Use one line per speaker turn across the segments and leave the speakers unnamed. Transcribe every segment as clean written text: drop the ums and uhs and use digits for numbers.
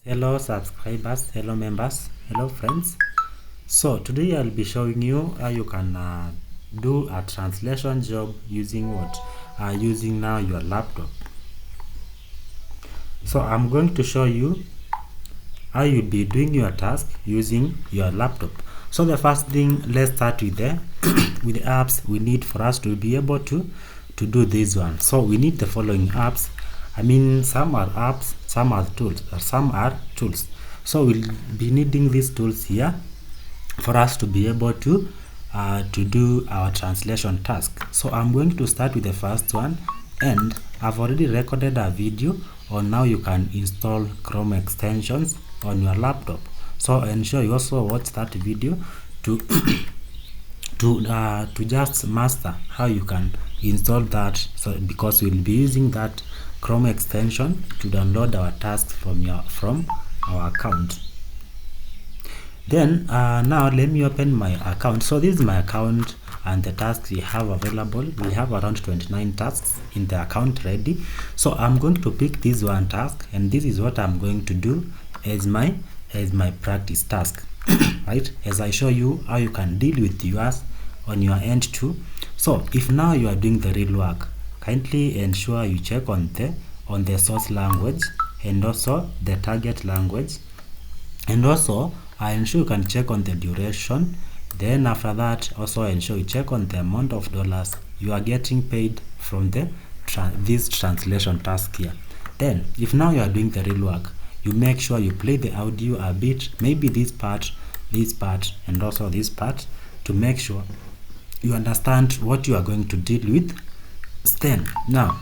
Hello subscribers, hello members, hello friends. So today I'll be showing you how you can do a translation job using what? Using now your laptop. So I'm going to show you how you'll be doing your task using your laptop. So the first thing, let's start with the with the apps we need for us to be able to do this one. So we need the following apps. I mean, some are apps, some are tools, or some are tools. So we'll be needing these tools here for us to be able to do our translation task. So I'm going to start with the first one, and I've already recorded a video on how you can install Chrome extensions on your laptop. So ensure you also watch that video to to just master how you can install that. So because we'll be using that Chrome extension to download our tasks from our account. Then now let me open my account. So this is my account and the tasks we have available. We have around 29 tasks in the account ready. So I'm going to pick this one task, and this is what I'm going to do as my practice task. Right, as I show you how you can deal with yours on your end too. So if now you are doing the real work, kindly ensure you check on the source language and also the target language, and also ensure you can check on the duration. Then after that, also ensure you check on the amount of dollars you are getting paid from this translation task here. Then if now you are doing the real work, you make sure you play the audio a bit, maybe this part, and also this part, to make sure you understand what you are going to deal with. Then now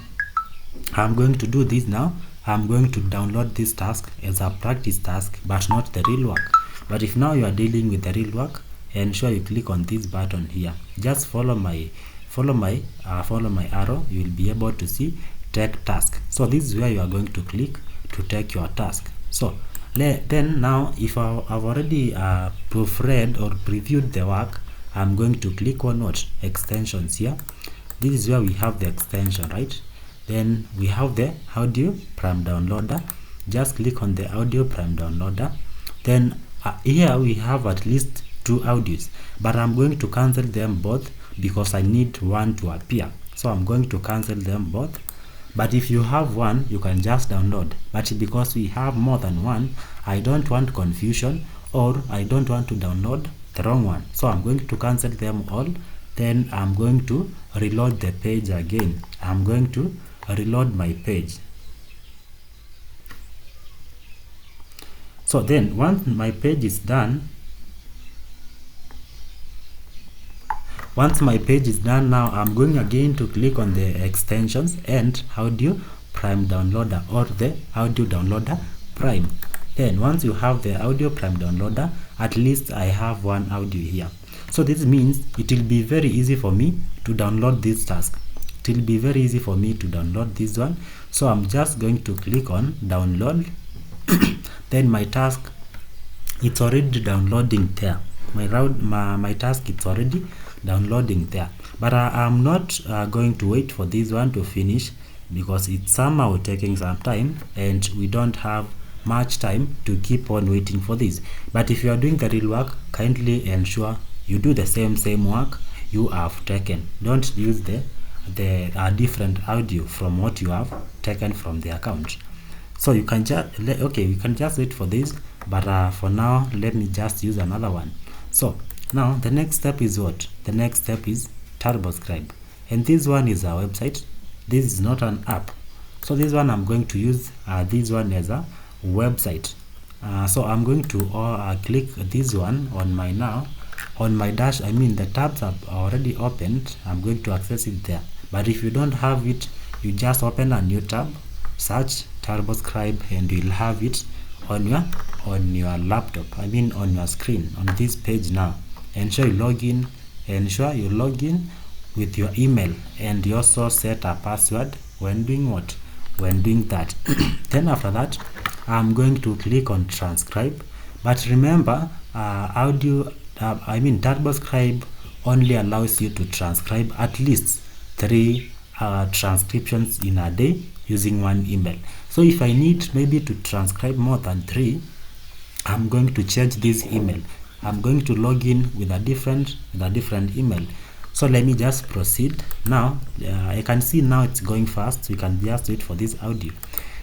I'm going to do this. Now I'm going to download this task as a practice task, but not the real work. But if now you are dealing with the real work, ensure you click on this button here. Just follow my arrow. You will be able to see take task. So this is where you are going to click to take your task. So then now, if I've already proofread or previewed the work, I'm going to click on what? Extensions here. This is where we have the extension, right? Then we have the audio prime downloader. Just click on the audio prime downloader. Then here we have at least 2 audios, but I'm going to cancel them both because I need one to appear. So I'm going to cancel them both. But if you have one, you can just download. But because we have more than one, I don't want confusion, or I don't want to download the wrong one. So I'm going to cancel them all. Then I'm going to reload the page again. I'm going to reload my page. So then once my page is done, now I'm going again to click on the extensions and audio prime downloader, or the audio downloader prime. Then once you have the audio prime downloader, at least I have one audio here. So this means it will be very easy for me to download this task. It will be very easy for me to download this one. So I'm just going to click on download. Then my task, it's already downloading there. My task, it's already downloading there. But I'm not going to wait for this one to finish, because it's somehow taking some time and we don't have much time to keep on waiting for this. But if you are doing the real work, kindly ensure you do the same work you have taken. Don't use the different audio from what you have taken from the account. So you can just we can just wait for this, but for now let me just use another one. So now the next step is what? The next step is Transcribe, and this one is a website. This is not an app. So this one I'm going to use this one as a website. So I'm going to click this one on my dash. I mean, the tabs are already opened. I'm going to access it there. But if you don't have it, you just open a new tab, search Transcribe, and you'll have it on your laptop. I mean, on your screen on this page. Now ensure you log in. Ensure you log in with your email, and you also set a password when doing what? When doing that. Then after that, I'm going to click on transcribe. But remember, Transcribe only allows you to transcribe at least 3 transcriptions in a day using one email. So if I need maybe to transcribe more than 3, I'm going to change this email. I'm going to log in with a different email. So let me just proceed. Now I can see now it's going fast. We can just wait for this audio.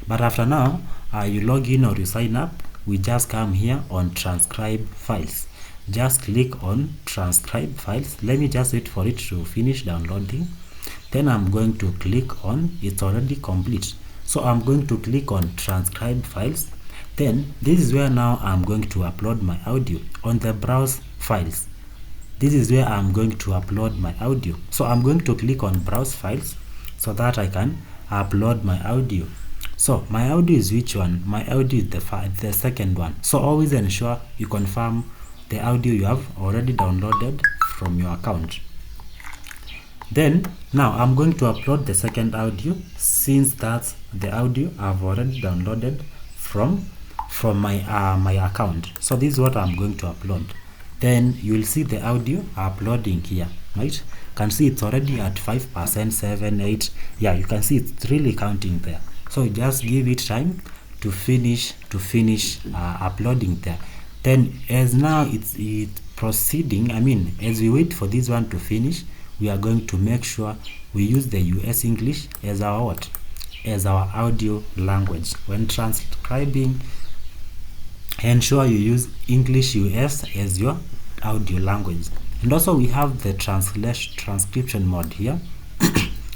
But after now, you log in or you sign up, we just come here on transcribe files. Just click on transcribe files. Let me just wait for it to finish downloading. Then I'm going to click on it's already complete. So I'm going to click on transcribe files. Then this is where now I'm going to upload my audio on the browse files. This is where I'm going to upload my audio. So I'm going to click on browse files so that I can upload my audio. So my audio is which one? My audio is the second one. So always ensure you confirm the audio you have already downloaded from your account. Then now I'm going to upload the second audio, since that's the audio I've already downloaded from my account. So this is what I'm going to upload. Then you will see the audio uploading here, right? You can see it's already at 5%, 7, 8. Yeah, you can see it's really counting there. So just give it time to finish uploading there. Then as now it's proceeding, I mean, as we wait for this one to finish, we are going to make sure we use the US English as our what? As our audio language. When transcribing, ensure you use English US as your audio language. And also we have the transcription mode here.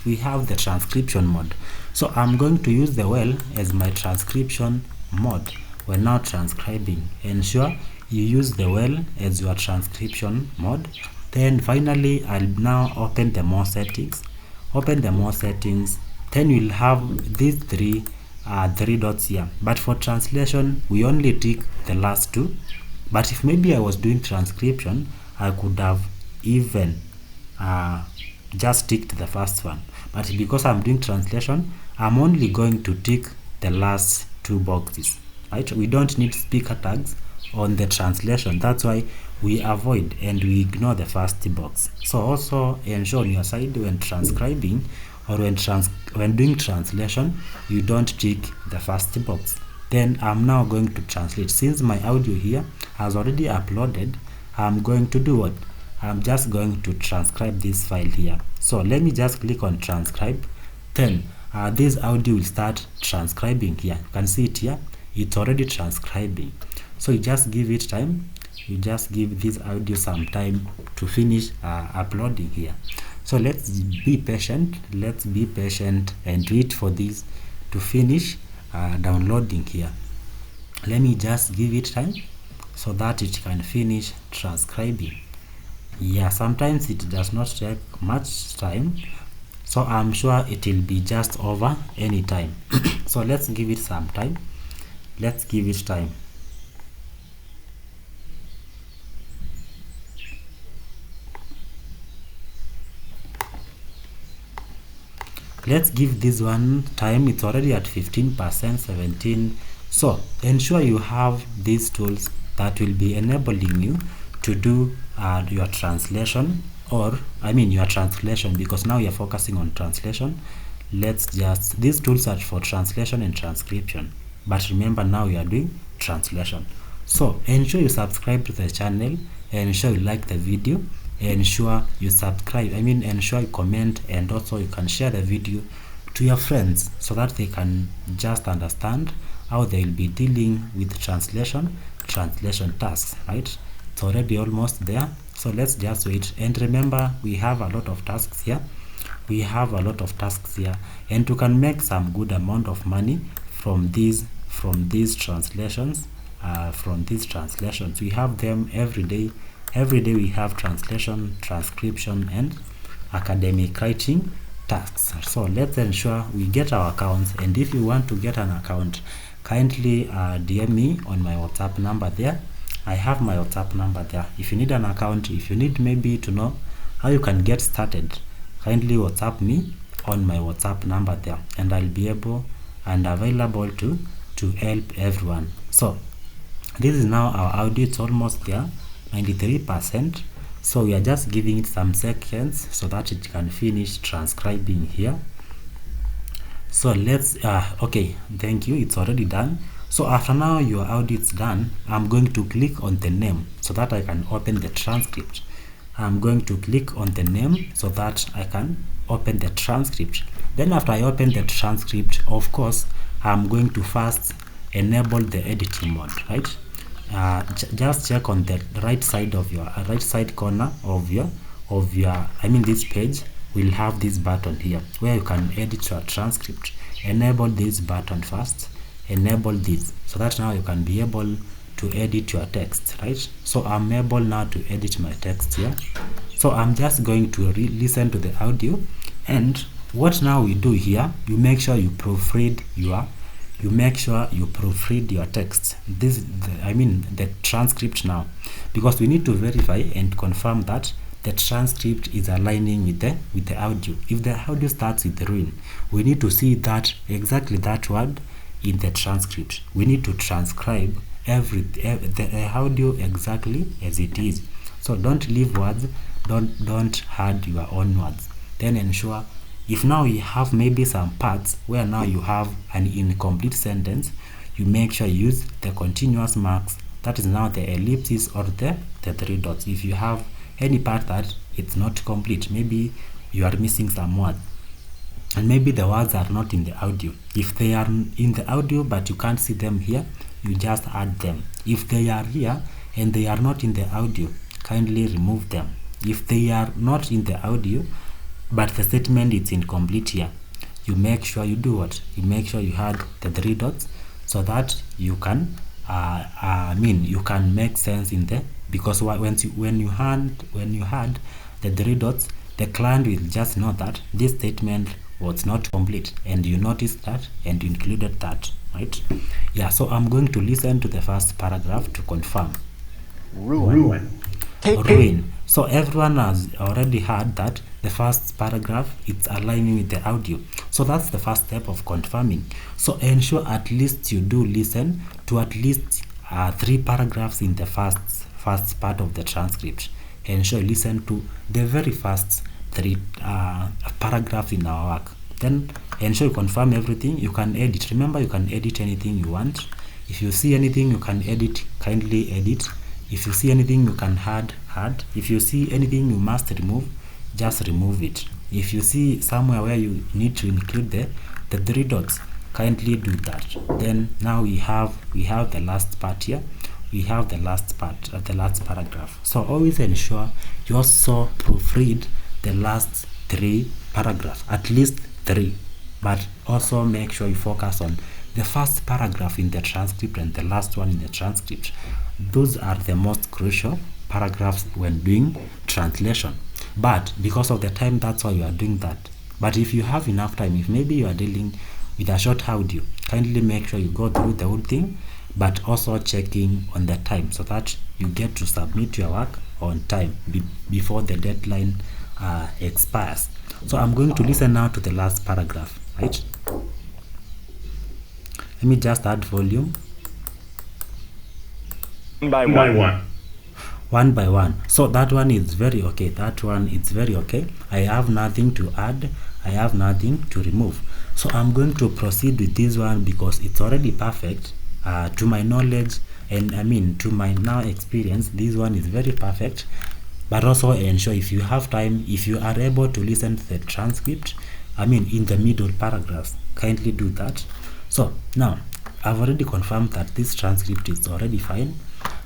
We have the transcription mode. So I'm going to use the well as my transcription mode when now transcribing. Ensure you use the well as your transcription mode. Then finally I'll now open the more settings. Open the more settings. Then you'll have these three dots here. But for translation, we only tick the last two. But if maybe I was doing transcription, I could have even just ticked the first one. But because I'm doing translation, I'm only going to tick the last two boxes. Right? We don't need speaker tags on the translation. That's why we avoid and we ignore the first box. So also ensure on your side when transcribing or when doing translation, you don't tick the first box. Then I'm now going to translate. Since my audio here has already uploaded, I'm going to do what? I'm just going to transcribe this file here. So let me just click on transcribe. Then this audio will start transcribing here. You can see it here. It's already transcribing. So you just give it time. You just give this audio some time to finish uploading here. So let's be patient. Let's be patient and wait for this to finish downloading here. Let me just give it time so that it can finish transcribing. Yeah, sometimes it does not take much time, so I'm sure it will be just over any time. So let's give it some time. Let's give it time. Let's give this one time. It's already at 15%, 17. So ensure you have these tools that will be enabling you to do your translation, or your translation, because now you're focusing on translation. These tools are for translation and transcription, but remember now you are doing translation. So ensure you subscribe to the channel, ensure you like the video, ensure you subscribe, ensure you comment, and also you can share the video to your friends so that they can just understand how they'll be dealing with translation tasks, right? It's already almost there, so let's just wait. And remember, we have a lot of tasks here. And you can make some good amount of money from these translations. We have them every day. Every day we have translation, transcription, and academic writing tasks. So let's ensure we get our accounts. And if you want to get an account, kindly DM me on my WhatsApp number there. I have my WhatsApp number there. If you need an account, if you need maybe to know how you can get started, kindly WhatsApp me on my WhatsApp number there, and I'll be able and available to help everyone. So this is now our audio. It's almost there, 93%. So we are just giving it some seconds so that it can finish transcribing here. So let's okay, thank you, it's already done. So after now your audio is done, I'm going to click on the name so that I can open the transcript. I'm going to click on the name so that I can open the transcript. Then after I open the transcript, of course, I'm going to first enable the editing mode, right? Just check on the right side of your right side corner of your I mean this page will have this button here where you can edit your transcript. Enable this button first, enable this so that now you can be able to edit your text, right? So I'm able now to edit my text here. So I'm just going to listen to the audio, and what now we do here, you make sure you proofread your text. This is the transcript now, because we need to verify and confirm that the transcript is aligning with the audio. If the audio starts with ruin, we need to see that exactly that word in the transcript. We need to transcribe the audio exactly as it is. So don't leave words, don't add your own words. Then ensure, if now you have maybe some parts where now you have an incomplete sentence, you make sure you use the continuous marks, that is now the ellipses or the three dots. If you have any part that it's not complete, maybe you are missing some words, and maybe the words are not in the audio. If they are in the audio but you can't see them here, you just add them. If they are here and they are not in the audio, kindly remove them. If they are not in the audio but the statement is incomplete here, you make sure you do what? You make sure you add the three dots so that you can you can make sense in the, because when you had the three dots, the client will just know that this statement was not complete, and you noticed that and you included that, right? Yeah, so I'm going to listen to the first paragraph to confirm.
Ruin.
Ruin. So everyone has already heard that the first paragraph it's aligning with the audio. So that's the first step of confirming. So ensure at least you do listen to at least 3 paragraphs in the first part of the transcript. Ensure you listen to the very first 3 paragraphs in our work. Then ensure you confirm everything. You can edit. Remember, you can edit anything you want. If you see anything you can edit, kindly edit. If you see anything you can add. If you see anything you must remove, just remove it. If you see somewhere where you need to include the 3 dots, kindly do that. Then now we have the last part here. We have the last part, the last paragraph. So always ensure you also proofread the last 3 paragraphs, at least 3. But also make sure you focus on the first paragraph in the transcript and the last one in the transcript. Those are the most crucial paragraphs when doing translation. But because of the time, that's why you are doing that. But if you have enough time, if maybe you are dealing with a short audio, kindly make sure you go through the whole thing, but also checking on the time so that you get to submit your work on time before the deadline expires. So I'm going to listen now to the last paragraph, right? Let me just add volume. One by one. So that one is very okay. That one is very okay. I have nothing to add. I have nothing to remove. So I'm going to proceed with this one because it's already perfect. To my knowledge, and to my now experience, this one is very perfect. But also ensure, if you have time, if you are able to listen to the transcript, in the middle paragraphs, kindly do that. So now I've already confirmed that this transcript is already fine.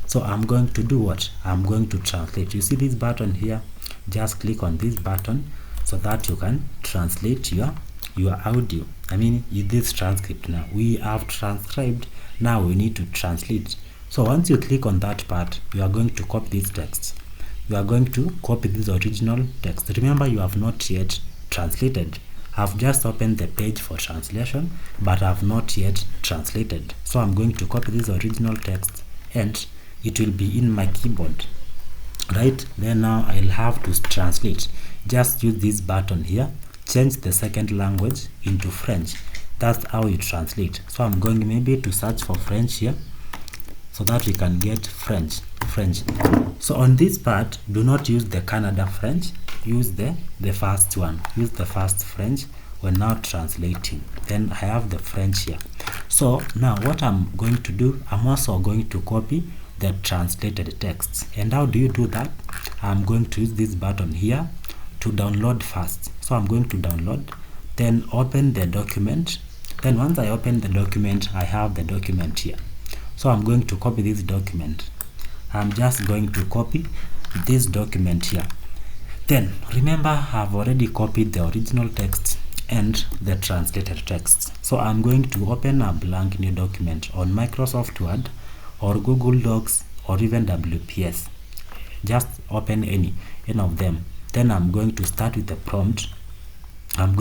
So I'm going to do what? I'm going to translate. You see this button here? Just click on this button so that you can translate your audio. This transcript now. We have transcribed. Now we need to translate. So once you click on that part, you are going to copy this text. You are going to copy this original text. Remember, you have not yet translated. I've just opened the page for translation, but I've not yet translated. So I'm going to copy this original text and it will be in my keyboard, right? Then now I'll have to translate. Just use this button here, change the second language into French. That's how you translate. So I'm going maybe to search for French here so that we can get French. So on this part, do not use the Canada French, use the first one. Use the first French we're now translating. Then I have the French here. So now what I'm going to do, I'm also going to copy the translated text. And how do you do that? I'm going to use this button here to download first. So I'm going to download, then open the document. Then once I open the document, I have the document here. So I'm going to copy this document. I'm just going to copy this document here. Then remember, I've already copied the original text and the translated text. So I'm going to open a blank new document on Microsoft Word or Google Docs or even WPS. Just open any of them. Then I'm going to start with the prompt. Let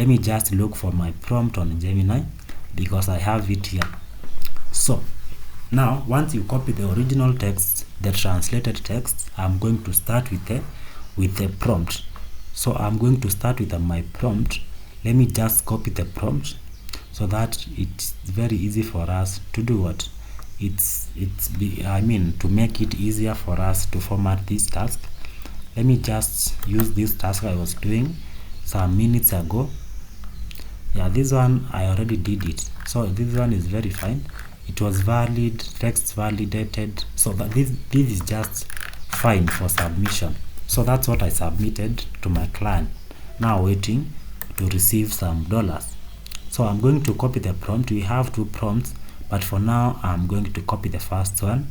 me just look for my prompt on Gemini because I have it here. So now once you copy the original text, the translated text, I'm going to start with the prompt. So I'm going to start with my prompt. Let me just copy the prompt so that it's very easy for us to do what? To make it easier for us to format this task. Let me just use this task I was doing some minutes ago. Yeah, this one I already did it. So this one is very fine. It was valid, text validated. So that this is just fine for submission. So that's what I submitted to my client. Now waiting to receive some dollars. So I'm going to copy the prompt. We have two prompts, but for now I'm going to copy the first one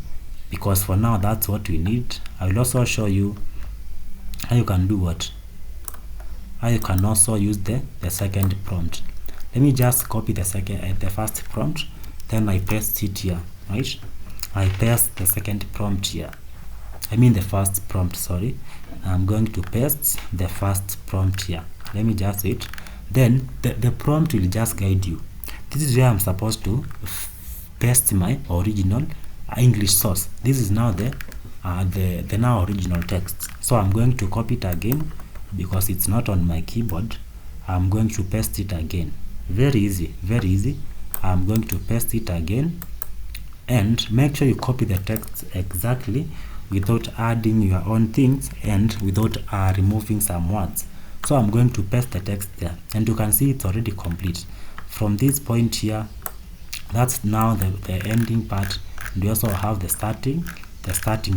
because for now that's what we need. I will also show you how you can do what? How you can also use the second prompt. Let me just copy the first prompt, then I paste it here, right? I paste the second prompt here. The first prompt, sorry. I'm going to paste the first prompt here. Let me just wait. Then the prompt will just guide you. This is where I'm supposed to paste my original English source. This is now the now original text. So I'm going to copy it again because it's not on my keyboard. I'm going to paste it again. Very easy, very easy. I'm going to paste it again, and make sure you copy the text exactly without adding your own things and without removing some words. So I'm going to paste the text there, and you can see it's already complete. From this point here, that's now the ending part, and we also have the starting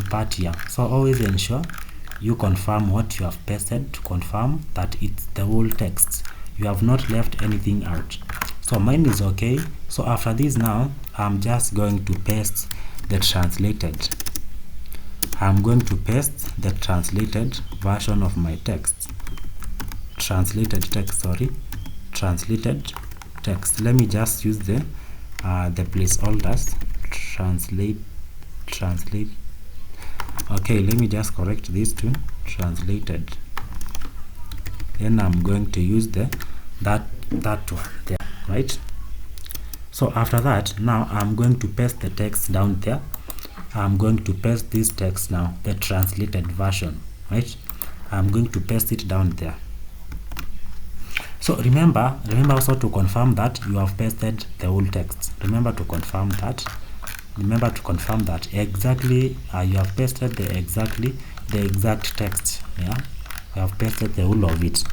part here. So always ensure you confirm what you have pasted to confirm that it's the whole text. You have not left anything out. So mine is okay. So after this now, I'm just going to paste the translated. I'm going to paste the translated version of my text. Translated text. Let me just use the placeholders. Translate. Okay, let me just correct this to translated. Then I'm going to use that one there, right? So after that, now I'm going to paste the text down there. I'm going to paste this text now, the translated version, right? I'm going to paste it down there. So remember also to confirm that you have pasted the whole text. Remember to confirm that exactly you have pasted the exact text. Yeah, you have pasted the whole of it.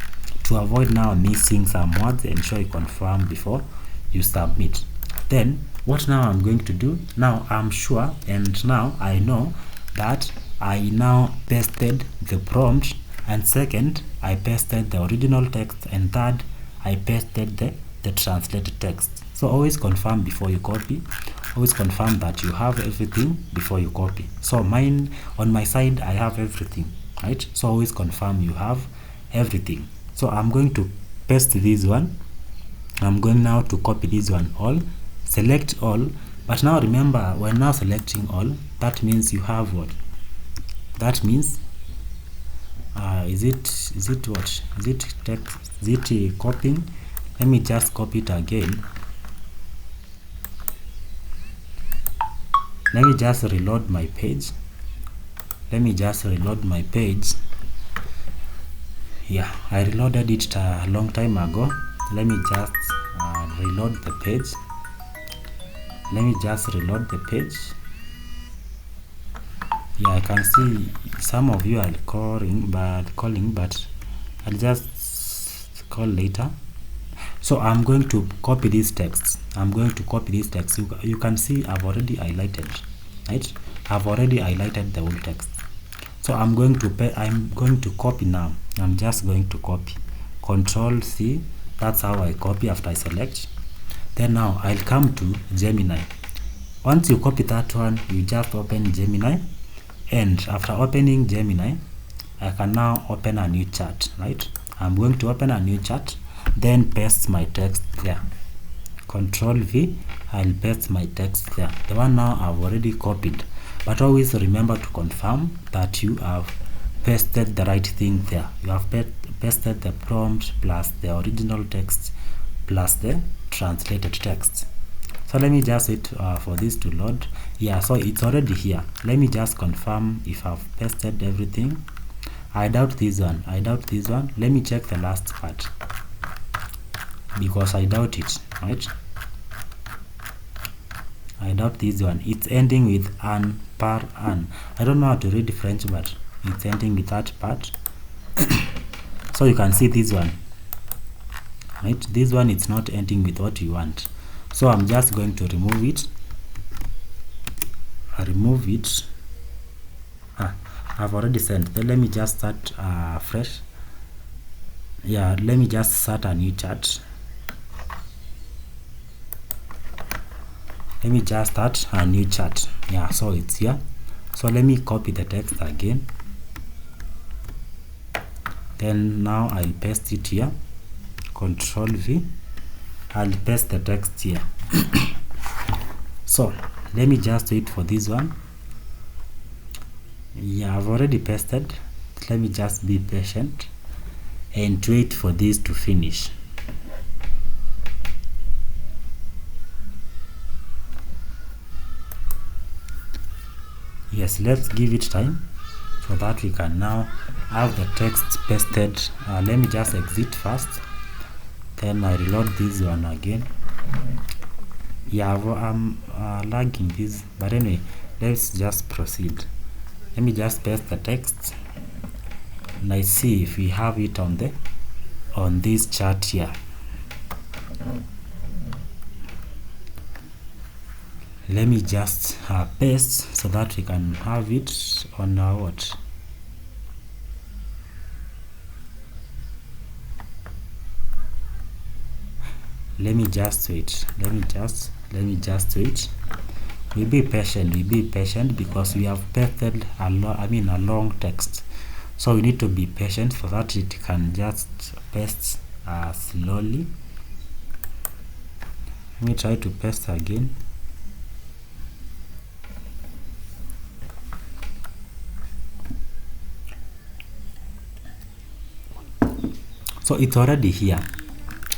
To avoid now missing some words, ensure you confirm before you submit. Then what now I'm going to do, now I'm sure and now I know that I now pasted the prompt, and second I pasted the original text, and third I pasted the translated text. So always confirm before you copy. Always confirm that you have everything before you copy. So mine, on my side, I have everything, right? So always confirm you have everything. So I'm going to paste this one. I'm going now to copy this one all. Select all. But now remember, we're now selecting all. That means you have what? That means is it what? Is it text? Is it copying? Let me just copy it again. Let me just reload my page. Yeah, I reloaded it a long time ago. Let me just reload the page. Yeah, I can see some of you are calling, but I'll just call later. So I'm going to copy these texts. You can see I've already highlighted, right? I've already highlighted the whole text. So I'm going to copy now. I'm just going to copy. Control C. That's how I copy after I select. Then now I'll come to Gemini. Once you copy that one, you just open Gemini, and after opening Gemini, I can now open a new chat, right? I'm going to open a new chat, then paste my text there. Control V, I'll paste my text there. The one now I've already copied, but always remember to confirm that you have pasted the right thing there. You have pasted the prompt plus the original text plus the translated text. So let me just wait for this to load. Yeah, so it's already here. Let me just confirm if I've pasted everything. I doubt this one. Let me check the last part, because I doubt it, right? I doubt this one. It's ending with an, par, an. I don't know how to read French, but it's ending with that part. So you can see this one, right? This one, it's not ending with what you want. So I'm just going to remove it. I've already sent. Then let me just start fresh. Yeah, let me just start a new chat. Yeah, so it's here. So let me copy the text again. Then now I'll paste it here. Control V. I'll paste the text here. So let me just wait for this one. Yeah, I've already pasted. Let me just be patient and wait for this to finish. Yes, let's give it time so that we can now have the text pasted. Let me just exit first, then I reload this one again. Yeah, I'm lagging this, but anyway, let's just proceed. Let me just paste the text, and I see if we have it on this chart here. Let me just paste so that we can have it on our what? Let me just wait. We be patient because we have pasted a long text. So we need to be patient so that it can just paste slowly. Let me try to paste again. So it's already here.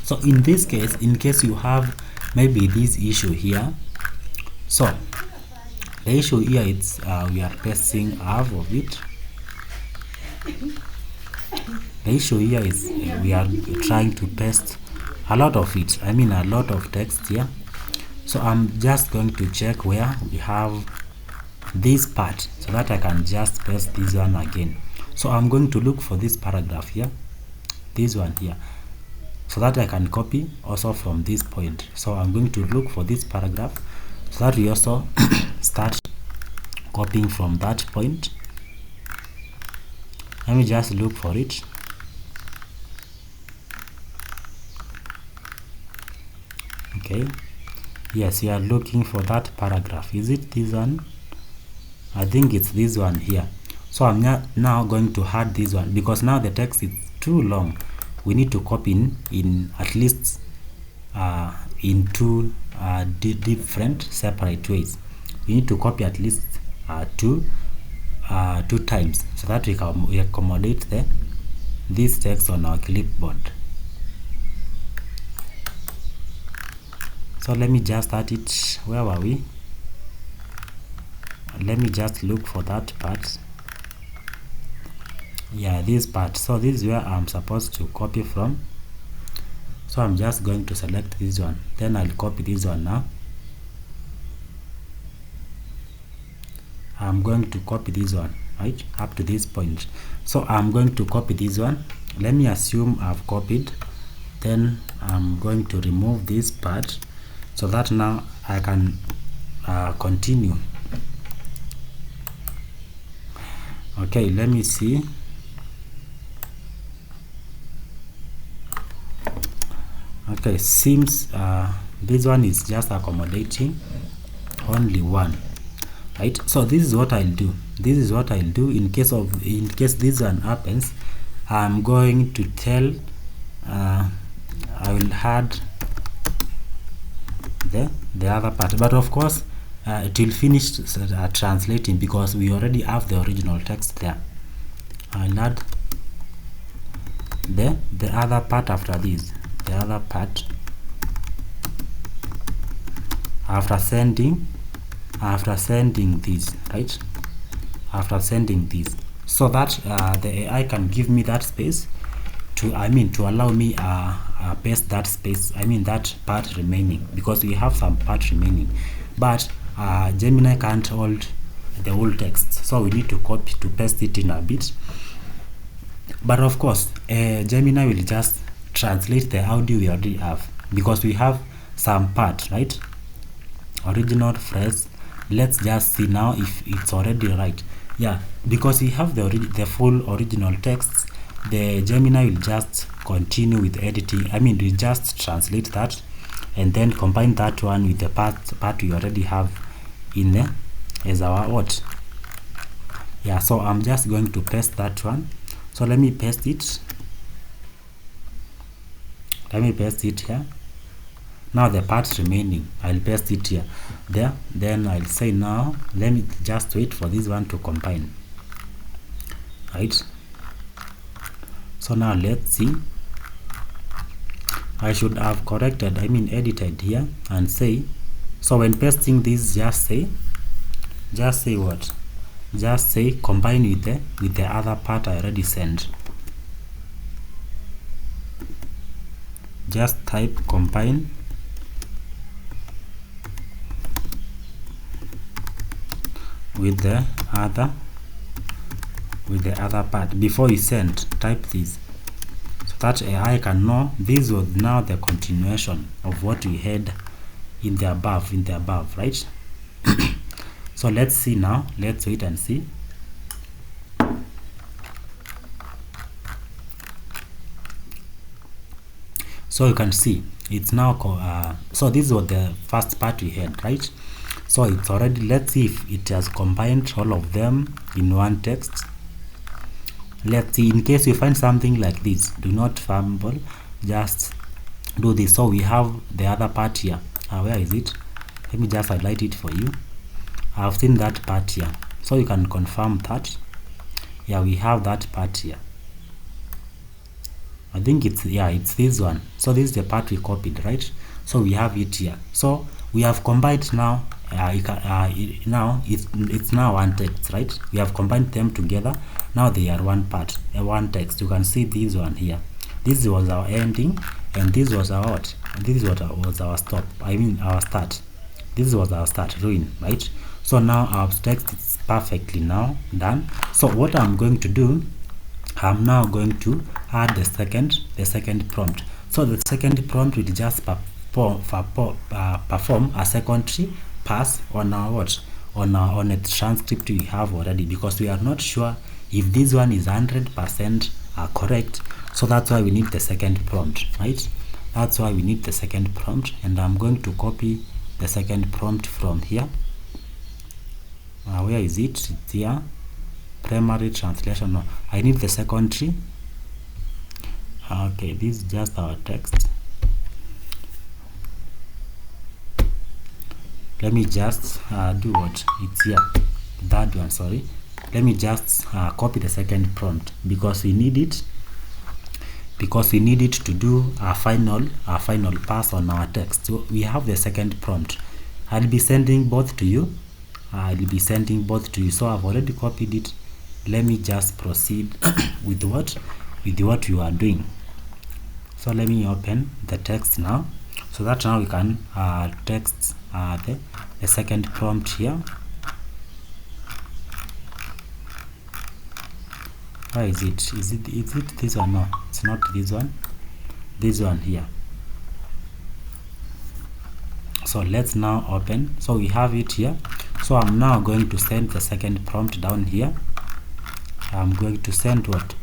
So in this case, in case you have maybe this issue here, so the issue here is we are pasting half of it. The issue here is we are trying to paste a lot of it, a lot of text here. So I'm just going to check where we have this part so that I can just paste this one again. So I'm going to look for this paragraph here, this one here, so that I can copy also from this point. So I'm going to look for this paragraph so that we also start copying from that point. Let me just look for it. Okay, yes, we are looking for that paragraph. Is it this one? I think it's this one here. So I'm now going to add this one because now the text is too long. We need to copy in at least in two different separate ways. We need to copy at least two times so that we accommodate this text on our clipboard. So let me just start it. Where were we? Let me just look for that part. Yeah, this part. So this is where I'm supposed to copy from. So I'm just going to select this one, then I'll copy this one. Now I'm going to copy this one right up to this point. So I'm going to copy this one. Let me assume I've copied Then I'm going to remove this part so that now I can continue. Okay, let me see. Okay, seems this one is just accommodating only one, right? So this is what I'll do. This is what I'll do in case this one happens. I'm going to tell I will add the other part, but of course it will finish translating because we already have the original text there. I'll add the other part after this, the other part after sending this, right? After sending this, so that the AI can give me that space to allow me paste that space, that part remaining, because we have some part remaining, but Gemini can't hold the whole text, so we need to copy to paste it in a bit. But of course Gemini will just translate the audio we already have, because we have some part, right? Original phrase. Let's just see now if it's already right. Yeah, because we have the full original text, the Gemini will just continue with editing. We just translate that and then combine that one with the part we already have in there as our out. Yeah, so I'm just going to paste that one. So let me paste it. Let me paste it here. Now the part remaining, I'll paste it here, there. Then I'll say now, let me just wait for this one to combine, right? So now let's see. I should have corrected, edited here and say, so when pasting this, just say what? Just say combine with the other part I already sent. Just type combine with the other part. Before you send, type this, so that AI can know this was now the continuation of what we had in the above, right? So let's see now. Let's wait and see. So you can see it's now so this was the first part we had, right? So it's already, let's see if it has combined all of them in one text. Let's see. In case you find something like this, do not fumble, just do this. So we have the other part here. Where is it? Let me just highlight it for you. I've seen that part here, so you can confirm that. Yeah, we have that part here. I think it's this one. So this is the part we copied, right? So we have it here. So we have combined now. Now it's now one text, right? We have combined them together. Now they are one part, one text. You can see this one here. This was our ending, and this was our out. This was our stop. Our start. This was our start. Ruin, right? So now our text is perfectly now done. So what I'm going to do, I'm now going to add the second prompt. So the second prompt will just perform a secondary pass on our on a transcript we have already, because we are not sure if this one is 100% correct. So that's why we need the second prompt, right? That's why we need the second prompt, and I'm going to copy the second prompt from here. Where is it? It's here. Primary translation. No, I need the secondary. Okay, this is just our text. Let me just do what? It's here. That one, sorry. Let me just copy the second prompt, because we need it. Because we need it to do our final pass on our text. So we have the second prompt. I'll be sending both to you. So I've already copied it. Let me just proceed with what you are doing. So let me open the text now, so that now we can text the second prompt here. Where is it? Is it this one? No, it's not this one. this one here. So let's now open. So we have it here. So I'm now going to send the second prompt down here. I'm going to send what?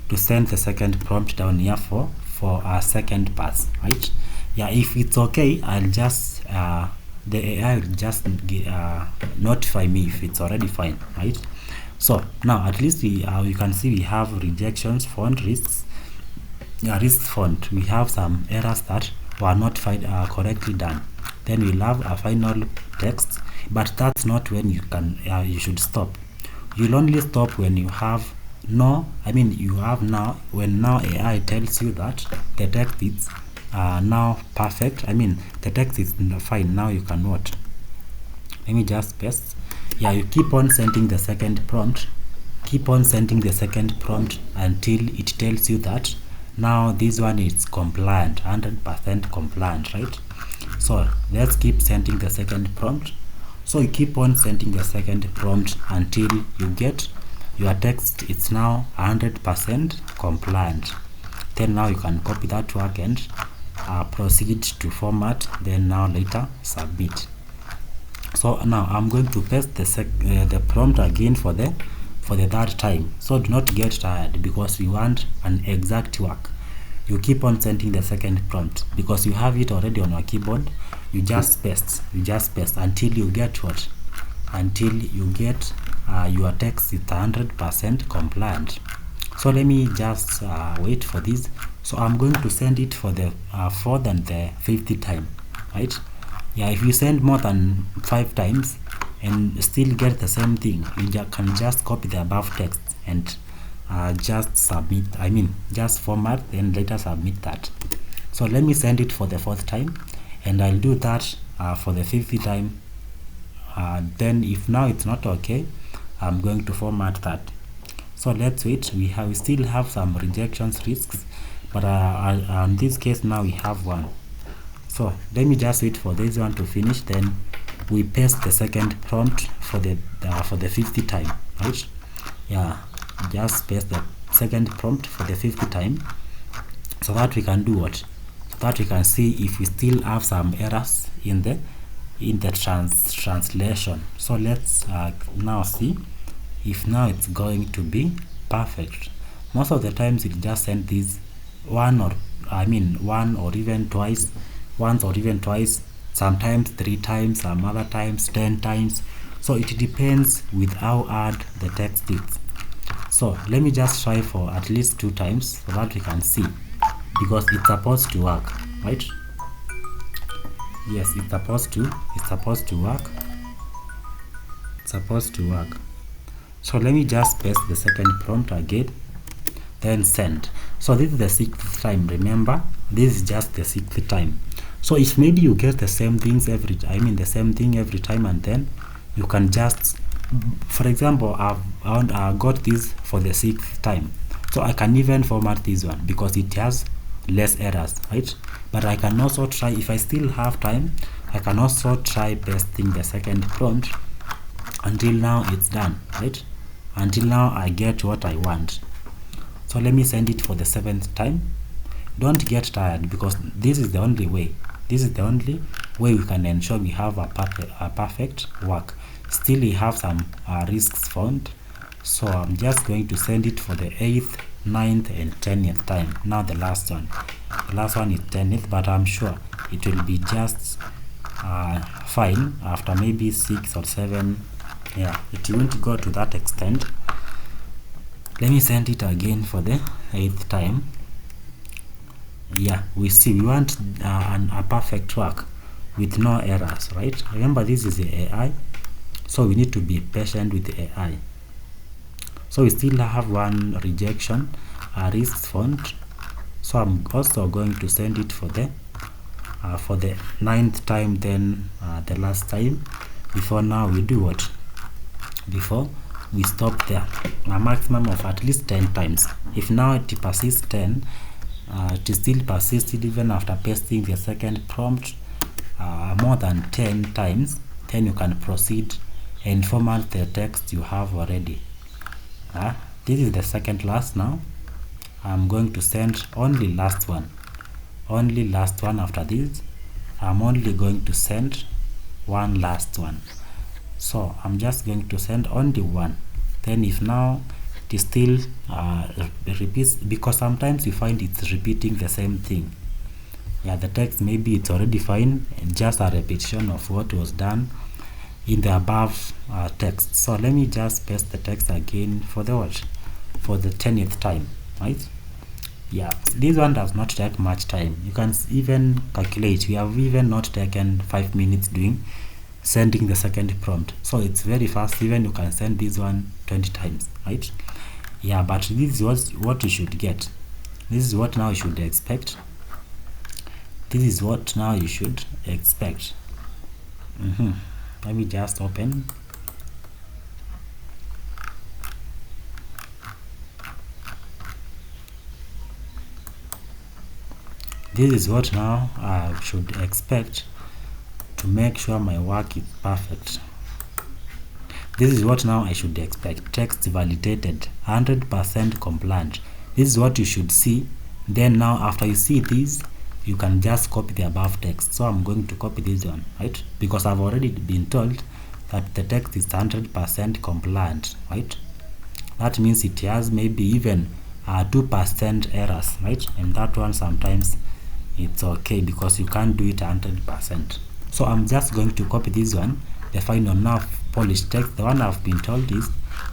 To send the second prompt down here for our second pass, right? Yeah, if it's okay, I'll just the AI will just notify me if it's already fine, right? So now at least we you can see we have rejections, font risks, risk font. We have some errors that were not correctly done. Then we'll have a final text, but that's not when you can you should stop. You'll only stop when you have you have now, when now AI tells you that the text is now perfect. The text is fine. Now you can what? Let me just paste. Yeah, you keep on sending the second prompt. Keep on sending the second prompt until it tells you that now this one is compliant, 100% compliant, right? So let's keep sending the second prompt. So you keep on sending the second prompt until you get your text. It's now 100% compliant. Then now you can copy that work and proceed to format, then now later submit. So now I'm going to paste the prompt again for the third time. So do not get tired, because we want an exact work. You keep on sending the second prompt because you have it already on your keyboard. You just paste until you get what? Until you get your text is 100% compliant. So let me just wait for this. So I'm going to send it for the fourth and the fifth time, right? Yeah, if you send more than 5 times and still get the same thing, you can just copy the above text and just submit. Just format, then later submit that. So let me send it for the 4th time, and I'll do that for the 5th time. Then if now it's not okay, I'm going to format that. So let's wait. We still have some rejections risks, but in this case now we have one. So let me just wait for this one to finish, then we paste the second prompt for the 5th time, right? Yeah, just paste the second prompt for the 5th time, so that we can do what? So that we can see if we still have some errors in the translation. So let's now see if now it's going to be perfect. Most of the times it just send this one or even twice, once or even twice, sometimes 3 times, some other times 10 times. So it depends with how hard the text is. So let me just try for at least 2 times so that we can see, because it's supposed to work, right? Yes, it's supposed to work. It's supposed to work. So let me just paste the second prompt again, then send. So this is the 6th time. Remember, this is just the 6th time. So if maybe you get the same things the same thing every time, and then you can just, for example, I've got this for the 6th time, so I can even format this one because it has less errors, right? But I can also try, if I still have time, I can also try pasting the second prompt until now it's done, right? Until now I get what I want. So let me send it for the 7th time. Don't get tired, because this is the only way. This is the only way we can ensure we have a perfect work. Still we have some risks found. So I'm just going to send it for the 8th, 9th and 10th time. Now the last one. The last one is 10th, but I'm sure it will be just fine after maybe 6 or 7. Yeah, it won't go to that extent. Let me send it again for the 8th time. Yeah, we see we want a perfect work with no errors, right? Remember, this is the AI, so we need to be patient with the AI. So we still have one rejection, risk font. So I'm also going to send it for the 9th time, then the last time, before now we do what? Before we stop there, a maximum of at least 10 times. If now it persists 10, it still persisted even after pasting the second prompt more than 10 times, then you can proceed and format the text you have already. This is the second last. Now I'm going to send only last one. only last one after this. I'm only going to send one last one, so I'm just going to send only one. Then if now it is still repeats, because sometimes you find it's repeating the same thing. Yeah, the text maybe it's already fine, just a repetition of what was done in the above text. So let me just paste the text again for the 10th time, right? Yeah, this one does not take much time. You can even calculate. We have even not taken 5 minutes doing sending the second prompt, so it's very fast. Even you can send this one 20 times, right? Yeah, but this is what you should get. This is what now you should expect. This is what now you should expect. Let me just open. This is what now I should expect to make sure my work is perfect. This is what now I should expect. Text validated, 100% compliant. This is what you should see. Then now after you see this, you can just copy the above text. So I'm going to copy this one, right? Because I've already been told that the text is 100% compliant, right? That means it has maybe even 2% errors, right? And that one sometimes it's okay because you can't do it 100%. So I'm just going to copy this one, the final now polished text. The one I've been told is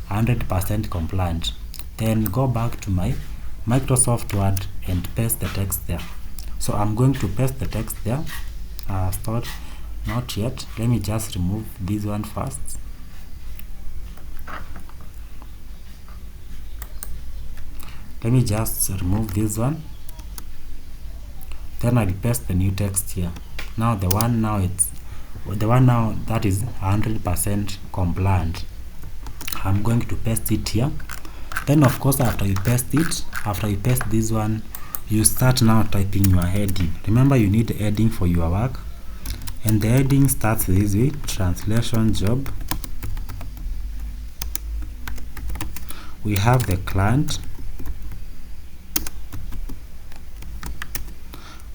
100% compliant. Then go back to my Microsoft Word and paste the text there. So I'm going to paste the text there. Not yet. Let me just remove this one first. Let me just remove this one. Then I'll paste the new text here. Now the one now that is 100% compliant. I'm going to paste it here. Then of course after you paste this one, you start now typing your heading. Remember, you need heading for your work, and the heading starts this way: translation job. We have the client.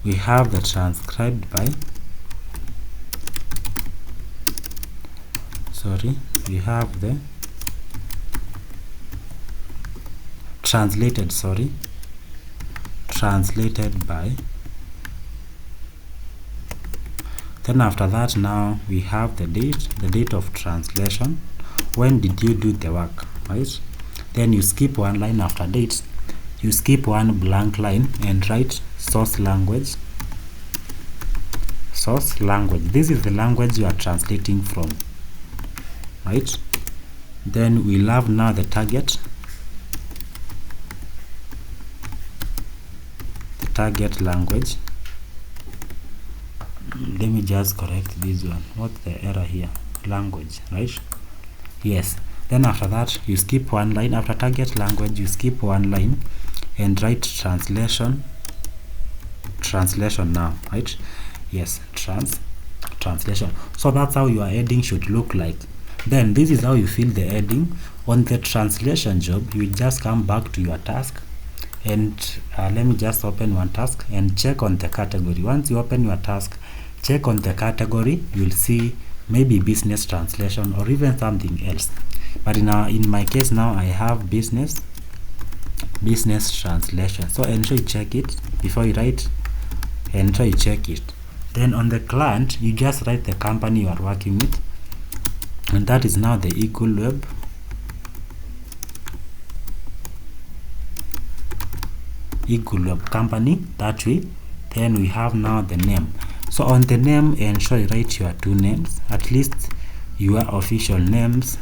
We have the transcribed by. We have the translated by. Then after that, now we have the date of translation. When did you do the work, right? Then you skip one line after date. You skip one blank line and write source language. This is the language you are translating from, right? Then we'll have now the target language. Let me just correct this one. What's the error here? Language, right? Yes. Then after that, you skip one line. After target language, you skip one line and write translation now, right? Yes, translation. So that's how your heading should look like. Then this is how you fill the heading. On the translation job, you just come back to your task, and let me just open one task and check on the category. Once you open your task, check on the category, you'll see maybe business translation or even something else. But in my case now, I have business translation. So ensure you check it before you write. Ensure you check it. Then on the client, you just write the company you are working with, and that is now the Eagle Web. Company, that way. Then we have now the name. So on the name, ensure you write your two names, at least your official names,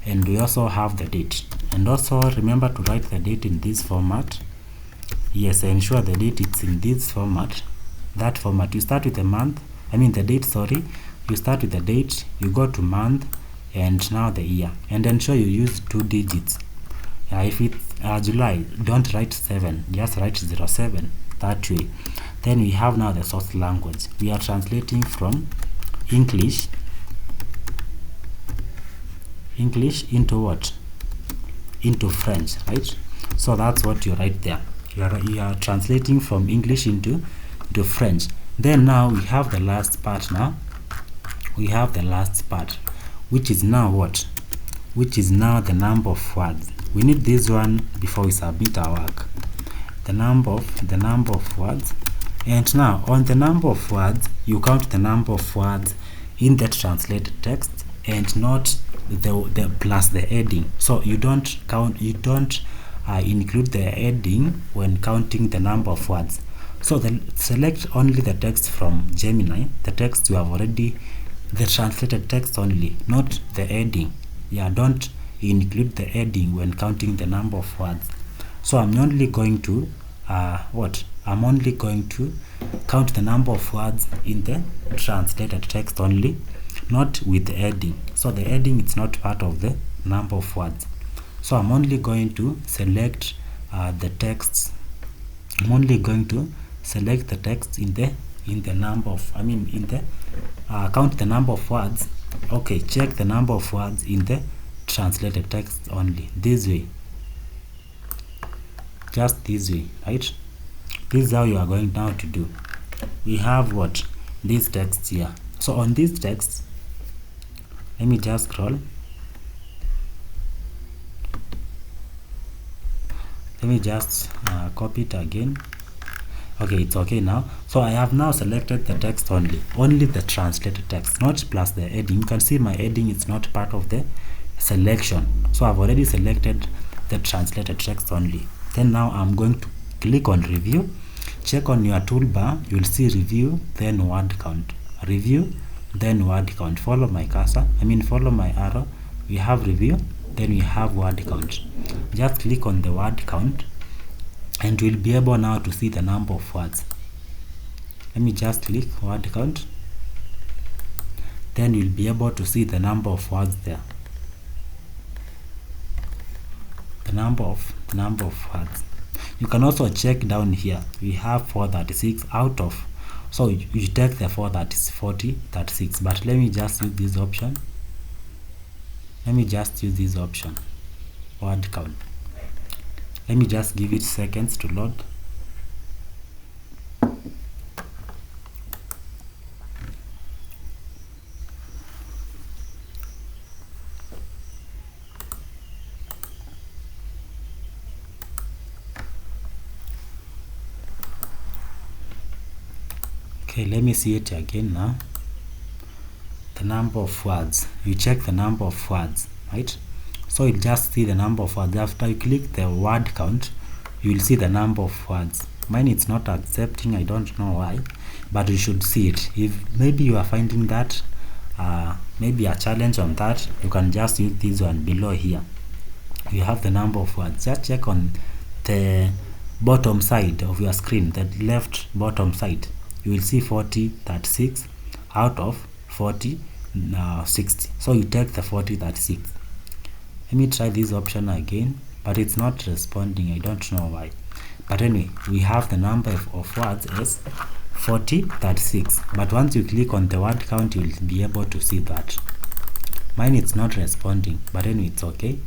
and we also have the date. And also remember to write the date in this format. Yes, ensure the date is in this format. That format, you start with the month, the date, sorry. You start with the date, you go to month, and now the year. And ensure you use 2 digits. If it's July, don't write 7, just write 07, that way. Then we have now the source language. We are translating from English into what? Into French, right? So that's what you write there. you are translating from English into French. Then now we have the last part. Now we have the last part, which is now what? Which is now the number of words. We need this one before we submit our work. The number of words. And now on the number of words, you count the number of words in the translated text and not the plus the heading. So you don't include the heading when counting the number of words. So select only the text from Gemini, the text you have already, the translated text only, not the heading. Yeah, don't include the heading when counting the number of words. So I'm only going to I'm only going to count the number of words in the translated text only, not with the heading. So the heading is not part of the number of words. So I'm only going to select the texts. I'm only going to select the text in the number of, in the count the number of words. Okay, check the number of words in the translated text only. This way, just this way, right? This is how you are going now to do. We have what? This text here. So on this text, let me just scroll. Let me just copy it again. Okay, it's okay now. So I have now selected the text only the translated text, not plus the heading. You can see my heading is not part of the selection. So I've already selected the translated text only. Then now I'm going to click on review. Check on your toolbar, you'll see review, then word count. Review, then word count. Follow my cursor, follow my arrow. We have review, then we have word count. Just click on the word count and we'll be able now to see the number of words. Let me just click word count. Then you'll be able to see the number of words there. The number of words. You can also check down here. We have 436 out of. So you take the 4036. But let me just use this option. Word count. Let me just give it seconds to load. Okay, let me see it again now. The number of words. You check the number of words, right? So you just see the number of words. After you click the word count, you will see the number of words. Mine it's not accepting, I don't know why, but you should see it. If maybe you are finding that maybe a challenge on that, you can just use this one below here. You have the number of words. Just check on the bottom side of your screen, the left bottom side. You will see 4036 out of 4060. So you take the 4036. Let me try this option again, but it's not responding. I don't know why. But anyway, we have the number of words as 4036. But once you click on the word count, you'll be able to see that. Mine is not responding, but anyway, it's okay.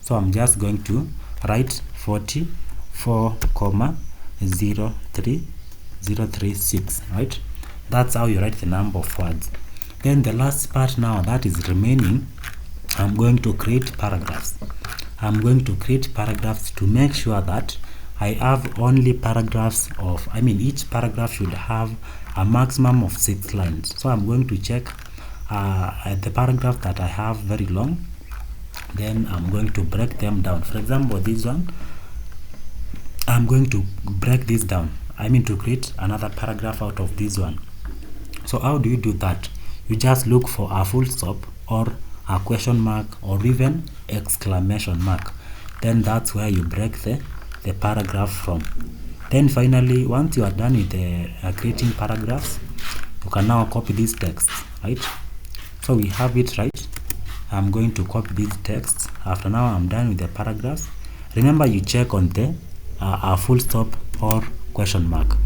So I'm just going to write 44,03036, right? That's how you write the number of words. Then the last part now that is remaining, I'm going to create paragraphs. I'm going to create paragraphs to make sure that I have only paragraphs of, each paragraph should have a maximum of 6 lines. So I'm going to check the paragraph that I have very long. Then I'm going to break them down. For example, this one, I'm going to break this down. To create another paragraph out of this one. So how do you do that? You just look for a full stop or a question mark or even exclamation mark. Then that's where you break the paragraph from. Then finally, once you are done with the creating paragraphs, you can now copy this text, right? So we have it, right? I'm going to copy this text. After now I'm done with the paragraphs. Remember, you check on the a full stop or question mark.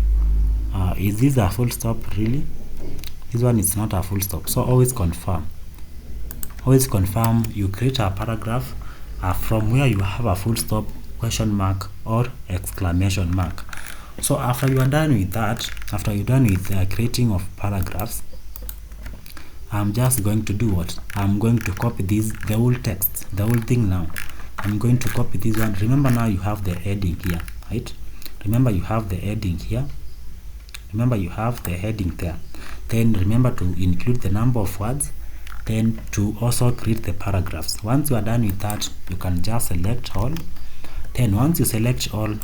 Is this a full stop really? This one is not a full stop. So always confirm. You create a paragraph from where you have a full stop question mark or exclamation mark. So after you are done with that, after you're done with creating of paragraphs, I'm just going to do what? I'm going to copy this, the whole text, the whole thing now. I'm going to copy this one. Remember now you have the heading here, right? Remember you have the heading here. Remember you have the heading there. Then remember to include the number of words, then to also create the paragraphs. Once you are done with that, you can just select all. Then once you select all,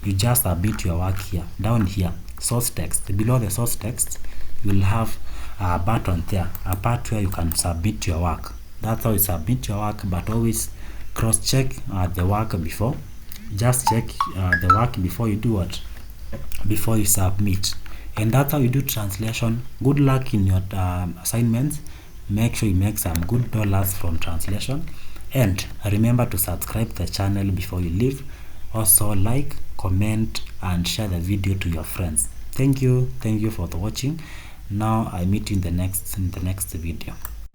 you just submit your work here. Down here, source text. Below the source text, you will have a button there, a part where you can submit your work. That's how you submit your work, but always cross-check the work before. Just check the work before you do what? Before you submit. And that's how you do translation. Good luck in your assignments. Make sure you make some good dollars from translation. And remember to subscribe the channel before you leave. Also like, comment, and share the video to your friends. Thank you for watching. Now I meet you in the next video.